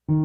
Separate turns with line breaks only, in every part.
Hello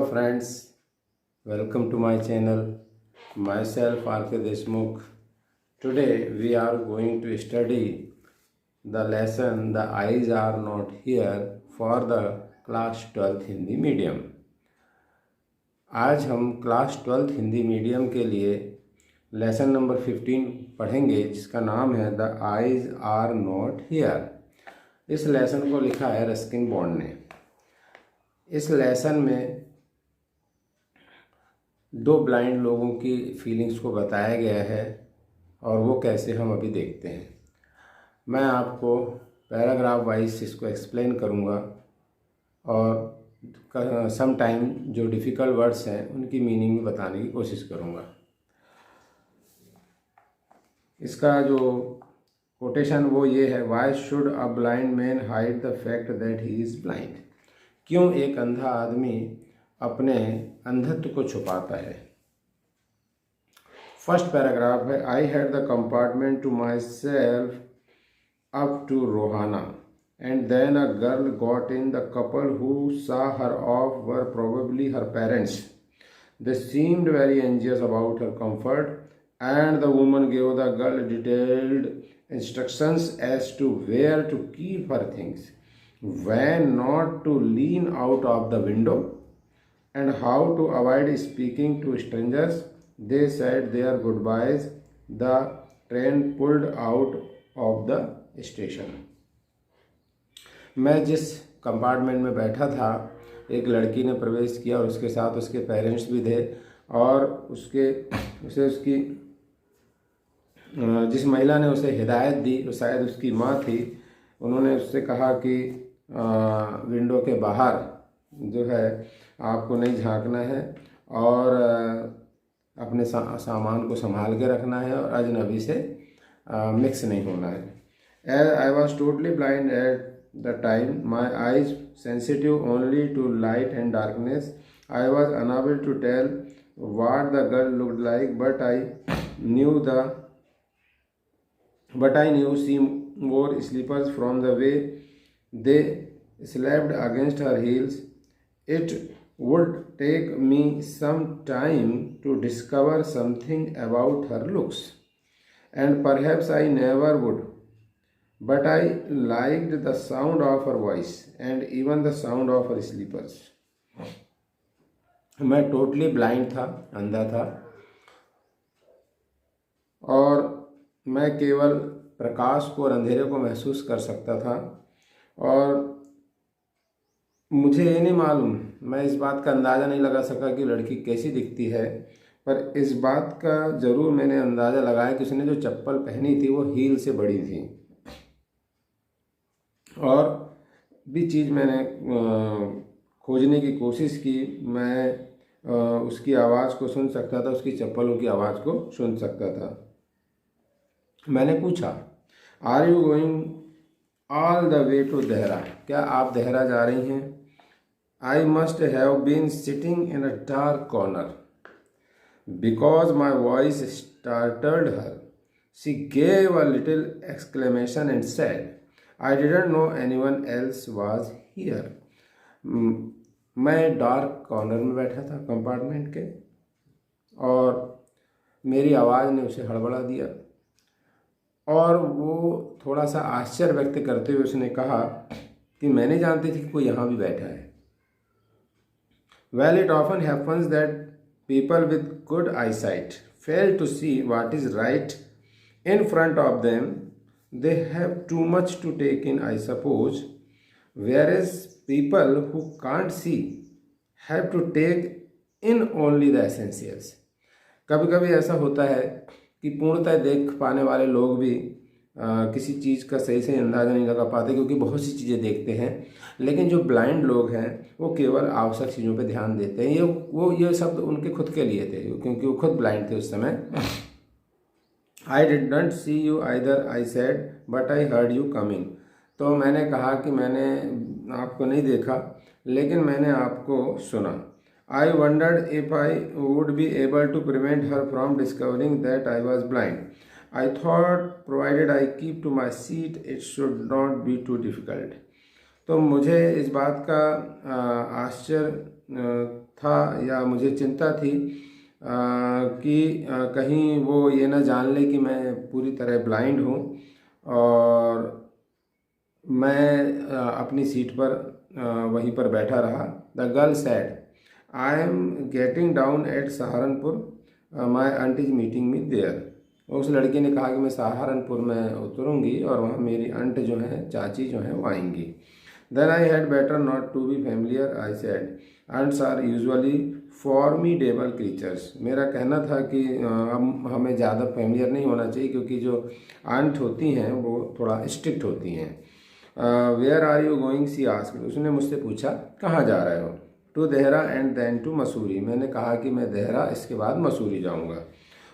friends, welcome to my channel. Myself R.K. Deshmukh. Today we are going to study the lesson The Eyes Are Not Here for the class 12th Hindi medium. आज हम class 12th Hindi medium के लिए lesson number 15 पढ़ेंगे, जिसका नाम है the eyes are not here. इस lesson को लिखा है रस्किन बॉन्ड ने। इस लेसन में दो ब्लाइंड लोगों की फीलिंग्स को बताया गया है और वो कैसे हम अभी देखते हैं। मैं आपको पैराग्राफ वाइज इसको एक्सप्लेन करूँगा और सम टाइम जो डिफ़िकल्ट वर्ड्स हैं उनकी मीनिंग बताने की कोशिश करूँगा। इसका जो कोटेशन वो ये है, why should a blind man hide the fact that he is blind. क्यों एक अंधा आदमी अपने अंधत्व को छुपाता है। फर्स्ट पैराग्राफ है, I had the compartment to myself up to Rohana and then a girl got in. The couple who saw her off were probably her parents. They seemed very anxious about her comfort, and the woman gave the girl detailed instructions as to where to keep her things, when not to lean out of the window, and how to avoid speaking to strangers. They said their goodbyes. The train pulled out of the station. मैं जिस compartment में बैठा था, एक लड़की ने प्रवेश किया और उसके साथ उसके पेरेंट्स भी थे, और उसे उसकी जिस महिला ने उसे हिदायत दी वो शायद उसकी माँ थी। उन्होंने उससे कहा कि विंडो के बाहर जो है आपको नहीं झांकना है और अपने सामान को संभाल के रखना है और अजनबी से मिक्स नहीं होना है। As I was totally blind at the time, my eyes sensitive only to light and darkness, I was unable to tell what the girl looked like, but I knew she wore slippers from the way they slapped against her heels. It would take me some time to discover something about her looks, and perhaps I never would, but I liked the sound of her voice and even the sound of her slippers. मैं totally blind था, अंधा था, और मैं केवल प्रकाश को और अंधेरे को महसूस कर सकता था। और मुझे ये नहीं मालूम, मैं इस बात का अंदाज़ा नहीं लगा सका कि लड़की कैसी दिखती है, पर इस बात का ज़रूर मैंने अंदाज़ा लगाया कि उसने जो चप्पल पहनी थी वो हील से बड़ी थी। और भी चीज़ मैंने खोजने की कोशिश की। मैं उसकी आवाज़ को सुन सकता था, उसकी चप्पलों की आवाज़ को सुन सकता था। मैंने पूछा, are you going all the way to Dehra? क्या आप देहरा जा रही हैं? I must have been sitting in a dark corner. Because my voice startled her, she gave a little exclamation and said, I didn't know anyone else was here. मैं dark corner में बैठा था compartment के, और मेरी आवाज़ ने उसे हड़बड़ा दिया, और वो थोड़ा सा आश्चर्य व्यक्त करते हुए उसने कहा कि मैं नहीं जानती थी कि कोई यहाँ भी बैठा है। Well, it often happens that people with good eyesight fail to see what is right in front of them. They have too much to take in, I suppose, whereas people who can't see have to take in only the essentials. कभी कभी ऐसा होता है कि पूर्णतः देख पाने वाले लोग भी किसी चीज़ का सही से अंदाज़ा नहीं लगा पाते, क्योंकि बहुत सी चीज़ें देखते हैं। लेकिन जो ब्लाइंड लोग हैं वो केवल आवश्यक चीज़ों पे ध्यान देते हैं। ये शब्द उनके खुद के लिए थे, क्योंकि वो खुद ब्लाइंड थे उस समय। I did not see you either, I said, but I heard you coming. तो मैंने कहा कि मैंने आपको नहीं देखा, लेकिन मैंने आपको सुना। I wondered if I would be able to prevent her from discovering that I was blind. I thought provided I keep to my seat, it should not be too difficult. तो मुझे इस बात का आश्चर्य था या मुझे चिंता थी कि कहीं वो ये ना जान ले कि मैं पूरी तरह ब्लाइंड हूँ और मैं अपनी सीट पर वहीं पर बैठा रहा. The girl said, I am getting down at Saharanpur, my aunt is meeting me there. उस लड़की ने कहा कि मैं सहारनपुर में उतरूँगी और वहाँ मेरी आंट जो है, चाची जो है, वो आएंगी. Then I had better not to be familiar, I said. Aunts are usually formidable creatures. मेरा कहना था कि हम हमें ज़्यादा फैमिलियर नहीं होना चाहिए क्योंकि जो आंट होती हैं वो थोड़ा स्ट्रिक्ट होती हैं. Where are you going, she asked. उसने मुझसे पूछा कहाँ जा रहे हो. To Dehra and then to Mussoorie. मैंने कहा कि मैं देहरा, इसके बाद मसूरी जाऊँगा.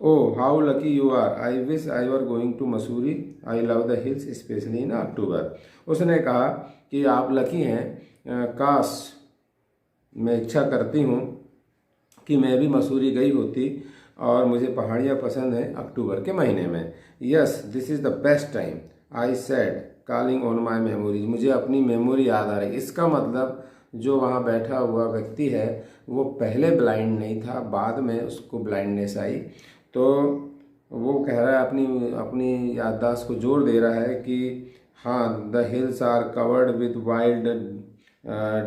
Oh how lucky you are, I wish I were going to Mussoorie, I love the hills specially in October. उसने कहा कि आप लकी हैं, काश मैं इच्छा करती हूँ कि मैं भी मसूरी गई होती और मुझे पहाड़ियाँ पसंद हैं अक्टूबर के महीने में. Yes this is the best time, I said calling on my memories. मुझे अपनी मेमोरी याद आ रही. इसका मतलब जो वहाँ बैठा हुआ व्यक्ति है वो पहले ब्लाइंड नहीं था, बाद में उसको ब्लाइंडनेस आई. तो वो कह रहा है, अपनी याददाश्त को जोर दे रहा है कि हाँ, the hills are covered with wild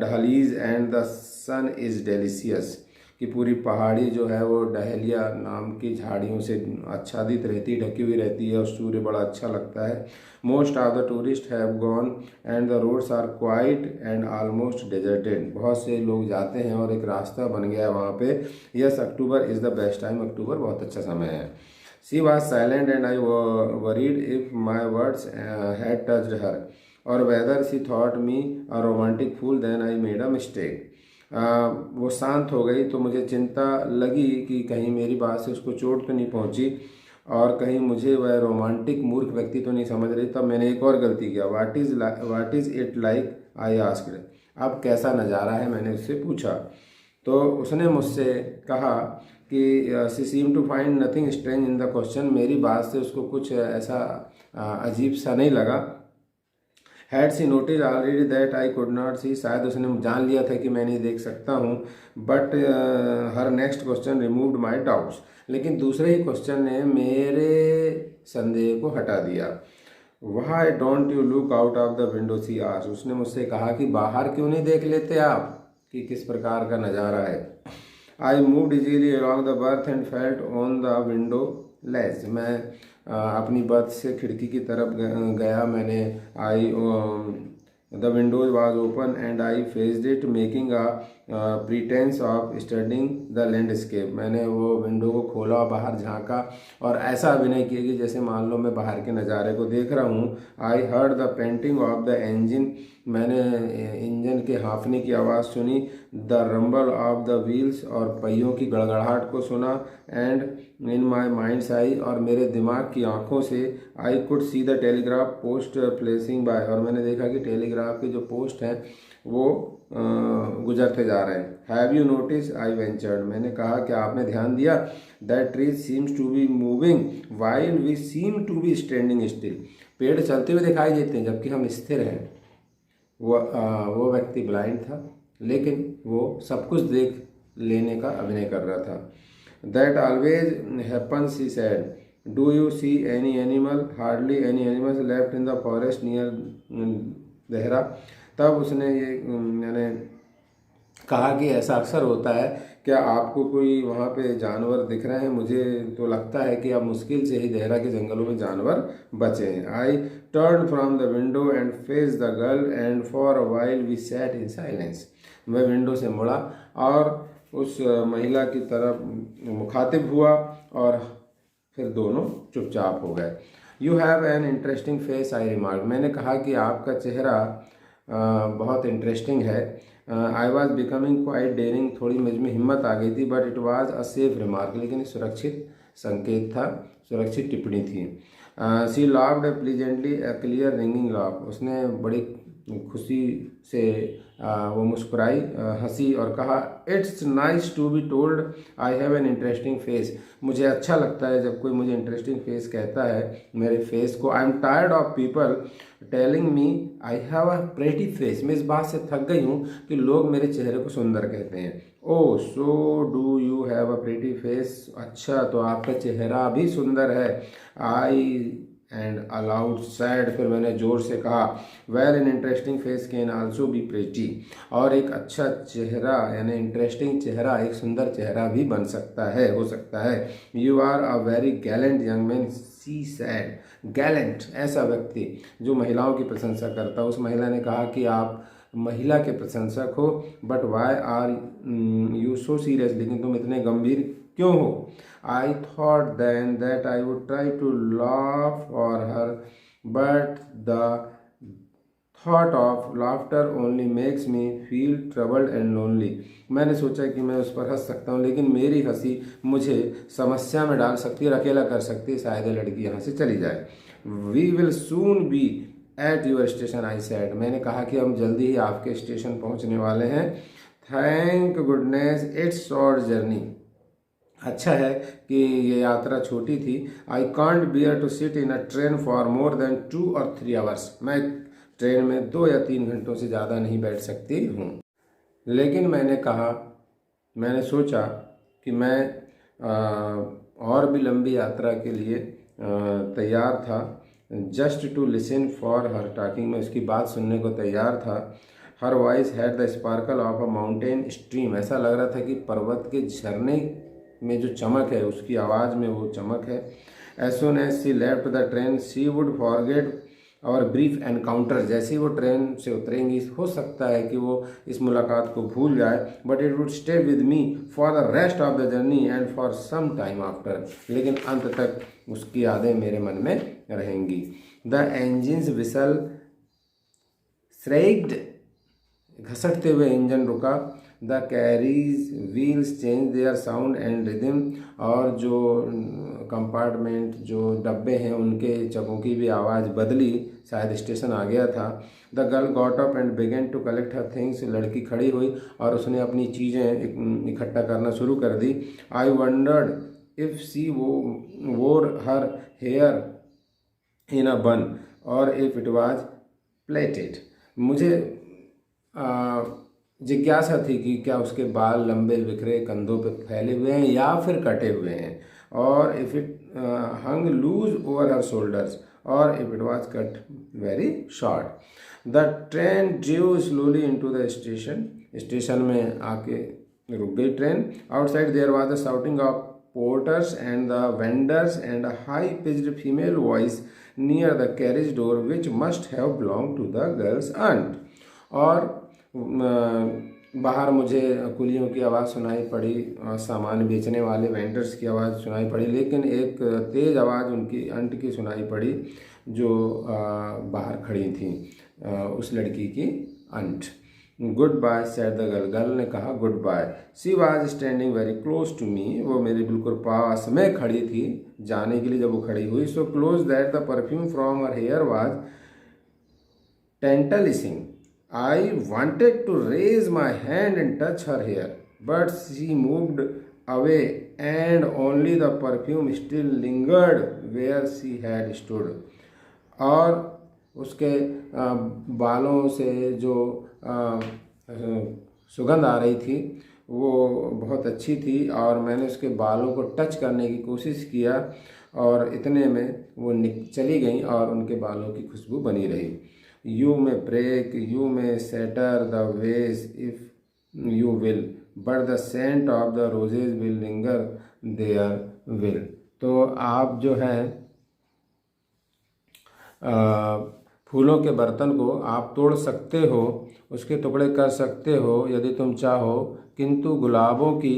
dahlias and the sun is delicious. कि पूरी पहाड़ी जो है वो डहलिया नाम की झाड़ियों से आच्छादित रहती, ढकी हुई रहती है और सूर्य बड़ा अच्छा लगता है. Most of the tourist have gone and the roads are quiet and almost deserted. बहुत से लोग जाते हैं और एक रास्ता बन गया है वहाँ पे. Yes October is the best time, October बहुत अच्छा समय है. She was silent and I worried if my words had touched her or whether she thought me a romantic fool. Then I made a mistake. वो शांत हो गई तो मुझे चिंता लगी कि कहीं मेरी बात से उसको चोट तो नहीं पहुंची और कहीं मुझे वह रोमांटिक मूर्ख व्यक्ति तो नहीं समझ रही. तब मैंने एक और गलती किया. What is it like, I asked. अब कैसा नज़ारा है, मैंने उससे पूछा. तो उसने मुझसे कहा कि she seem to find nothing strange in the question. मेरी बात से उसको कुछ ऐसा अजीब सा नहीं लगा. Had she noticed already that I could not see. शायद उसने जान लिया था कि मैं नहीं देख सकता हूँ. But her next question removed my doubts. लेकिन दूसरे ही क्वेश्चन ने मेरे संदेह को हटा दिया. Why don't you look out of the window, she asked. उसने मुझसे कहा कि बाहर क्यों नहीं देख लेते आप कि किस प्रकार का नज़ारा है. I moved easily along the birth and felt on the window less. मैं अपनी बर्थ से खिड़की की तरफ गया. मैंने the Windows was open and I faced it making a प्रीटेंस of studying the landscape. मैंने वो विंडो को खोला, बाहर झांका और ऐसा अभिनय किया कि जैसे मान लो मैं बाहर के नज़ारे को देख रहा हूँ. I heard the painting of the engine. मैंने इंजन के हाँफने की आवाज़ सुनी. The rumble of the wheels और पहियों की गड़गड़ाहट को सुना. एंड इन माई माइंड्स आई और मेरे दिमाग की आंखों से I could see the telegraph post placing by. और मैंने देखा कि टेलीग्राफ के जो पोस्ट हैं वो गुजरते जा रहे हैं. Have you notice, I ventured. मैंने कहा कि आपने ध्यान दिया. That trees seems to be moving while we seem to be standing still. पेड़ चलते हुए दिखाई देते हैं जबकि हम स्थिर हैं. वो व्यक्ति ब्लाइंड था लेकिन वो सब कुछ देख लेने का अभिनय कर रहा था. That always happens, he said. Do you see any animal, hardly any animals left in the forest near Dehra. तब उसने ये मैंने कहा कि ऐसा अक्सर होता है, क्या आपको कोई वहाँ पे जानवर दिख रहे हैं? मुझे तो लगता है कि अब मुश्किल से ही देहरा के जंगलों में जानवर बचे हैं. I turn from the window and face the girl and for a while we sat in silence. मैं विंडो से मुड़ा और उस महिला की तरफ मुखातिब हुआ और फिर दोनों चुपचाप हो गए. You have an interesting face, I remark. मैंने कहा कि आपका चेहरा बहुत इंटरेस्टिंग है. I was becoming quite daring. थोड़ी मुझ में हिम्मत आ गई थी. But it was a safe remark. लेकिन सुरक्षित संकेत था, सुरक्षित टिप्पणी थी. She laughed pleasantly a clear ringing laugh. उसने बड़ी खुशी से वो मुस्कुराई, हंसी और कहा it's nice to be told I have an interesting face. मुझे अच्छा लगता है जब कोई मुझे इंटरेस्टिंग फेस कहता है, मेरे फेस को। I am tired of people telling me I have a pretty face. मैं इस बात से थक गई हूँ कि लोग मेरे चेहरे को सुंदर कहते हैं। Oh so do you have a pretty face. अच्छा, तो आपका चेहरा भी सुंदर है। आई एंड अलाउड सैड, फिर मैंने जोर से कहा, well N interesting face can also be pretty. और एक अच्छा चेहरा यानी इंटरेस्टिंग चेहरा एक सुंदर चेहरा भी बन सकता है, हो सकता है। You are a very gallant young man, she said. Gallant ऐसा व्यक्ति जो महिलाओं की प्रशंसा करता है। उस महिला ने कहा कि आप महिला के प्रशंसक हो, but why are you so serious, लेकिन तुम इतने गंभीर क्यों हो। I thought then that I would try to laugh for her, but the thought of laughter only makes me feel troubled and lonely. मैंने सोचा कि मैं उस पर हंस सकता हूँ, लेकिन मेरी हंसी मुझे समस्या में डाल सकती है, अकेला कर सकती है, शायद लड़की यहाँ से चली जाए। We will soon be at your station, I said. मैंने कहा कि हम जल्दी ही आपके स्टेशन पहुँचने वाले हैं। Thank goodness it's short journey. अच्छा है कि ये यात्रा छोटी थी। I can't bear to sit in a train for more than 2 or 3 hours। मैं ट्रेन में 2 या 3 घंटों से ज़्यादा नहीं बैठ सकती हूँ। लेकिन मैंने सोचा कि मैं और भी लंबी यात्रा के लिए तैयार था। Just to listen for her talking, मैं उसकी बात सुनने को तैयार था। Her voice had the sparkle of a mountain stream. ऐसा लग रहा था कि पर्वत के झरने में जो चमक है उसकी आवाज़ में वो चमक है। As soon as she left the train she would forget our brief encounter. जैसे ही वो ट्रेन से उतरेंगी, हो सकता है कि वो इस मुलाकात को भूल जाए, but it would stay with me for the rest of the journey and for some time after. लेकिन अंत तक उसकी यादें मेरे मन में रहेंगी। द एंजिन्स विसल स्ट्रेक्ड, घसटते हुए इंजन रुका। The carries wheels change their sound and rhythm, और जो कंपार्टमेंट जो डब्बे हैं उनके चकों की भी आवाज़ बदली, शायद स्टेशन आ गया था। The girl got up and began to collect her things. लड़की खड़ी हुई और उसने अपनी चीज़ें इकट्ठा करना शुरू कर दी। आई वंडर्ड इफ सी वोर हर हेयर इन अ बन और इफ इट वाज प्लेटेड। मुझे जिज्ञासा थी कि क्या उसके बाल लंबे बिखरे कंधों पर फैले हुए हैं या फिर कटे हुए हैं, और if it hung loose over her shoulders or if it was cut very short. The train drew slowly into the station. Station में आके रुक गई train. Outside there was the shouting of porters and the vendors and a high-pitched female voice near the carriage door which must have belonged to the girl's aunt। और बाहर मुझे कुलियों की आवाज़ सुनाई पड़ी, सामान बेचने वाले वेंडर्स की आवाज़ सुनाई पड़ी, लेकिन एक तेज़ आवाज़ उनकी आंट की सुनाई पड़ी जो बाहर खड़ी थी, उस लड़की की aunt. Goodbye said the girl. गर्ल ने कहा goodbye. She was standing very close to me. वो मेरे बिल्कुल पास में खड़ी थी जाने के लिए जब वो खड़ी हुई। So close that the perfume from her hair was tantalising. I wanted to raise my hand and touch her hair, but she moved away and only the perfume still lingered where she had stood. और उसके बालों से जो सुगंध आ रही थी वो बहुत अच्छी थी, और मैंने उसके बालों को टच करने की कोशिश किया और इतने में वो चली गई और उनके बालों की खुशबू बनी रही। You may break, you may shatter the vase if you will, but the scent of the roses will linger there will. तो आप जो है फूलों के बर्तन को आप तोड़ सकते हो, उसके टुकड़े कर सकते हो यदि तुम चाहो, किंतु गुलाबों की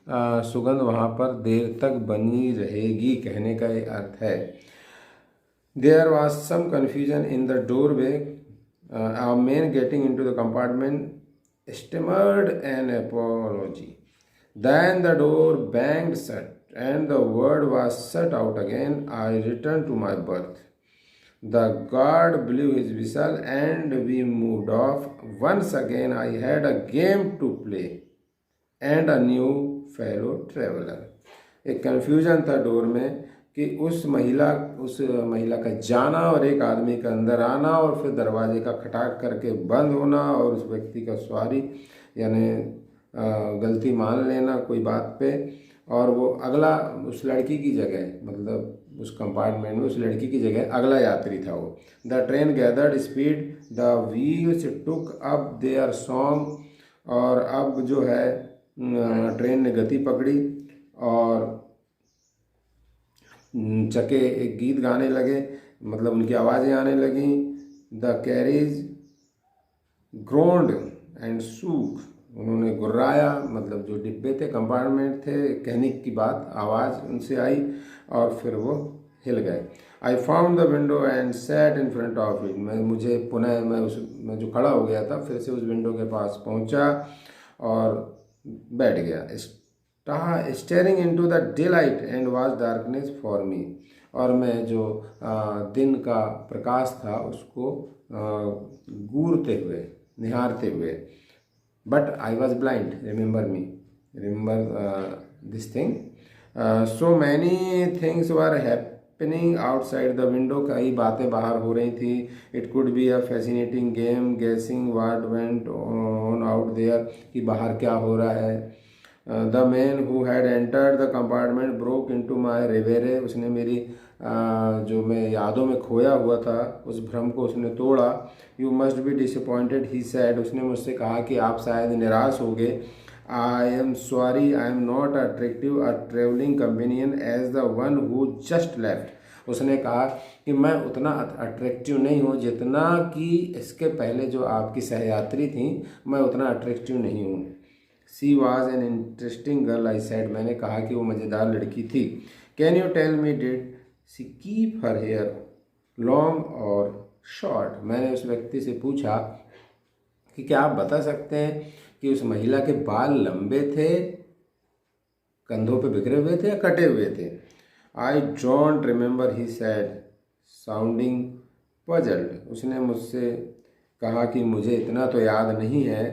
सुगंध वहाँ पर देर तक बनी रहेगी, कहने का ये अर्थ है। There was some confusion in the doorway. A man getting into the compartment stammered an apology. Then the door banged shut and the word was shut out again. I returned to my berth. The guard blew his whistle and we moved off. Once again I had a game to play. And a new fellow traveller. एक confusion था door में कि उस महिला का जाना और एक आदमी का अंदर आना और फिर दरवाजे का खटाक करके बंद होना और उस व्यक्ति का सॉरी यानी गलती मान लेना कोई बात पे, और वो अगला उस लड़की की जगह मतलब उस कंपार्टमेंट में उस लड़की की जगह अगला यात्री था वो। The train gathered speed, the wheels took up there song, और अब जो है ट्रेन ने गति पकड़ी और चके एक गीत गाने लगे, मतलब उनकी आवाज़ें आने लगीं। द कैरेज ग्रोन्ड एंड सूक, उन्होंने गुर्राया, मतलब जो डिब्बे थे कंपार्टमेंट थे, कहने की बात आवाज़ उनसे आई और फिर वो हिल गए। I found the window and sat in front of it, मैं जो खड़ा हो गया था फिर से उस विंडो के पास पहुंचा और बैठ गया। Staring into the daylight and was darkness for me, और मैं जो दिन का प्रकाश था उसको घूरते हुए निहारते हुए। But I was blind, remember this thing, so many things were happening outside the window, कई बातें बाहर हो रही थी। It could be a fascinating game guessing what went on out there, कि बाहर क्या हो रहा है। The man who had entered the compartment broke into my reverie, उसने मेरी जो मैं यादों में खोया हुआ था उस भ्रम को उसने तोड़ा। You must be disappointed he said, उसने मुझसे कहा कि आप शायद निराश हो गए। I am sorry I am not attractive a travelling companion as the one who just left, उसने कहा कि मैं उतना अट्रैक्टिव नहीं हूँ जितना कि इसके पहले जो आपकी सहयात्री थी, मैं उतना अट्रैक्टिव नहीं हूँ। She was an interesting girl I said, मैंने कहा कि वो मज़ेदार लड़की थी। Can you tell me did she keep her hair long or short, मैंने उस व्यक्ति से पूछा कि क्या आप बता सकते हैं कि उस महिला के बाल लंबे थे, कंधों पे बिखरे हुए थे या कटे हुए थे। I don't remember he sad sounding puzzled, उसने मुझसे कहा कि मुझे इतना तो याद नहीं है।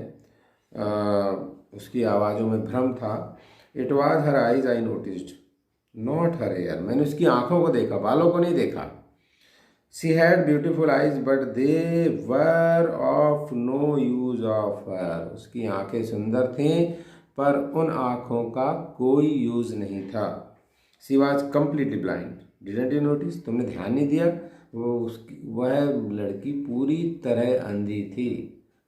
उसकी आवाज़ों में भ्रम था। It was her eyes I noticed not her hair, मैंने उसकी आंखों को देखा, बालों को नहीं देखा। She had beautiful eyes but they were of no use of her, उसकी आंखें सुंदर थीं पर उन आंखों का कोई यूज नहीं था। She was completely blind, didn't you notice, तुमने ध्यान नहीं दिया, वह लड़की पूरी तरह अंधी थी।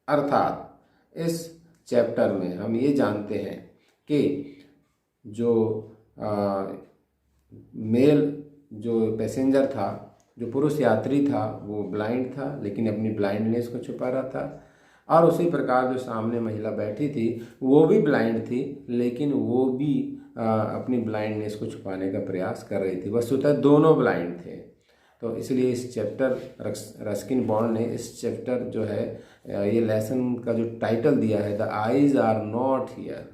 अर्थात इस चैप्टर में हम ये जानते हैं कि जो मेल जो पैसेंजर था, जो पुरुष यात्री था, वो ब्लाइंड था लेकिन अपनी ब्लाइंडनेस को छुपा रहा था, और उसी प्रकार जो सामने महिला बैठी थी वो भी ब्लाइंड थी लेकिन वो भी अपनी ब्लाइंडनेस को छुपाने का प्रयास कर रही थी। वस्तुतः दोनों ब्लाइंड थे। तो इसलिए इस चैप्टर रस्किन बॉन्ड ने इस चैप्टर जो है ये लेसन का जो टाइटल दिया है the eyes are not here,